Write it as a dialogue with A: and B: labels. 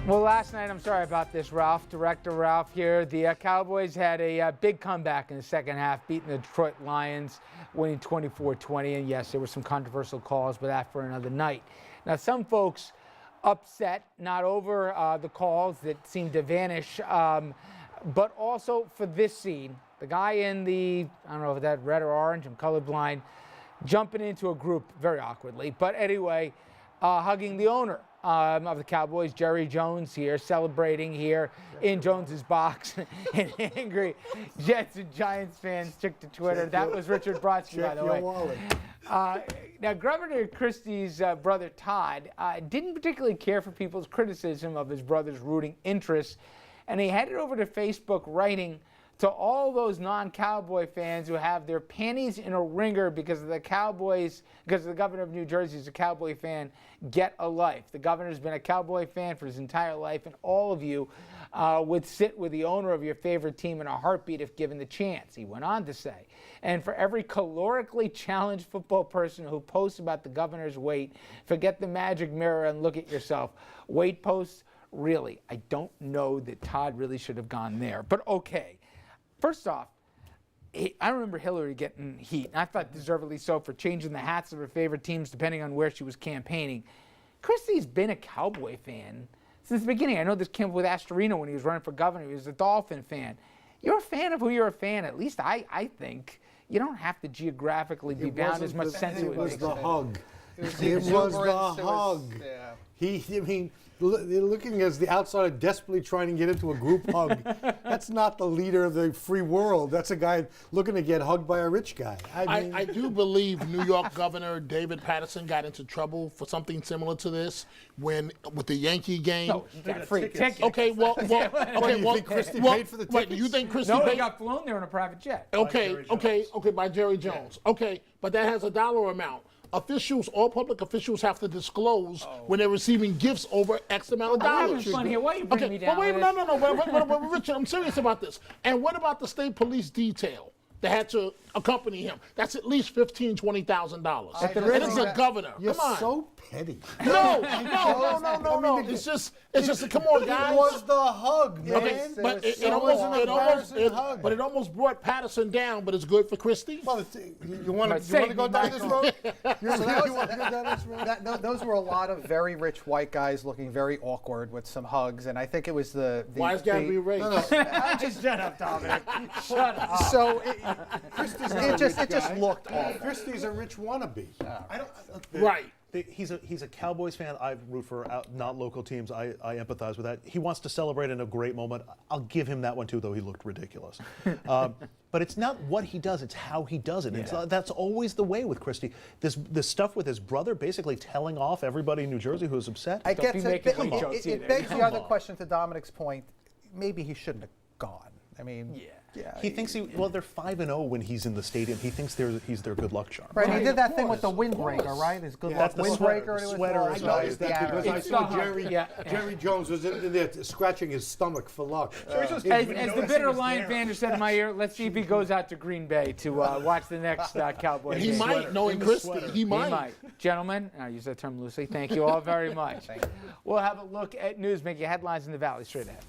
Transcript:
A: Well, last night, I'm sorry about this, Ralph, Director Ralph here. The Cowboys had a big comeback in the second half, beating the Detroit Lions, winning 24-20. And yes, there were some controversial calls, but that for another night. Now, some folks upset, not over the calls that seemed to vanish, but also for this scene. The guy in the, I don't know if that's red or orange, I'm colorblind, jumping into a group very awkwardly. But anyway, hugging the owner of the Cowboys, Jerry Jones here, celebrating here in Jones's box. And angry Jets and Giants fans took to Twitter. That was Richard Brodsky, by the way. Now, Governor Christie's brother, Todd, didn't particularly care for people's criticism of his brother's rooting interests, and he headed over to Facebook writing to all those non-Cowboy fans who have their panties in a wringer because of the Cowboys, because the governor of New Jersey is a Cowboy fan, get a life. The governor's been a Cowboy fan for his entire life, and all of you would sit with the owner of your favorite team in a heartbeat if given the chance, he went on to say. And for every calorically challenged football person who posts about the governor's weight, forget the magic mirror and look at yourself. Weight posts, really, I don't know that Todd really should have gone there, but okay. First off, I remember Hillary getting heat, and I thought deservedly so, for changing the hats of her favorite teams depending on where she was campaigning. Christie's been a Cowboy fan since the beginning. I know this came with Astorino when he was running for governor. He was a Dolphin fan. You're a fan of who you're a fan. At least I think. You don't have to geographically be bound as much sense to it.
B: It was the hug. It was the hug. I mean, looking as the outsider desperately trying to get into a group hug. That's not the leader of the free world. That's a guy looking to get hugged by a rich guy.
C: I do believe New York Governor David Paterson got into trouble for something similar to this with the Yankee game.
A: No, he got free tickets.
C: Okay, well,
B: Christie paid for the tickets?
C: Wait, do you think Christie
A: No,
C: paid?
A: he got flown there in a private jet.
C: Okay, by Jerry Jones. Yeah. Okay, but that has a dollar amount. Officials, all public officials have to disclose when they're receiving gifts over X amount of dollars.
A: I'm having fun here. Why are you bringing me down?
C: Wait, no, Richard, I'm serious about this. And what about the state police detail that had to accompany him? That's at least $15,000, $20,000. And it's a governor.
B: You're
C: Come on.
B: so petty.
C: No. It's just, come on, guys.
B: It was the hug, man.
C: Okay, but it almost brought Patterson down, but it's good for Christie.
B: Well, you want to go down this road?
D: Those were a lot of very rich white guys looking very awkward with some hugs, and I think it was the
C: Why's got to be race?
A: Just shut up, Dominic. Shut up.
D: So it just looked awful.
B: Christie's a rich wannabe.
C: Right.
E: He's a Cowboys fan. I root for not local teams. I empathize with that. He wants to celebrate in a great moment. I'll give him that one too, though he looked ridiculous. But it's not what he does; it's how he does it. Yeah. That's always the way with Christie. This stuff with his brother, basically telling off everybody in New Jersey who's upset.
D: It begs the other question to Dominic's point. Maybe he shouldn't have gone. I mean, yeah.
E: He thinks they're 5-0 when he's in the stadium. He thinks he's their good luck charm.
D: Right. He did that thing with the windbreaker, right? His good luck windbreaker.
E: Sweater.
B: I saw Jerry Jones was in there scratching his stomach for luck.
A: As the bitter Lion fan just said in my ear, let's see if he goes out to Green Bay to watch the next Cowboys game.
C: He might, knowing Christie. He might.
A: Gentlemen, I use that term loosely. Thank you all very much. We'll have a look at news making headlines in the Valley straight ahead.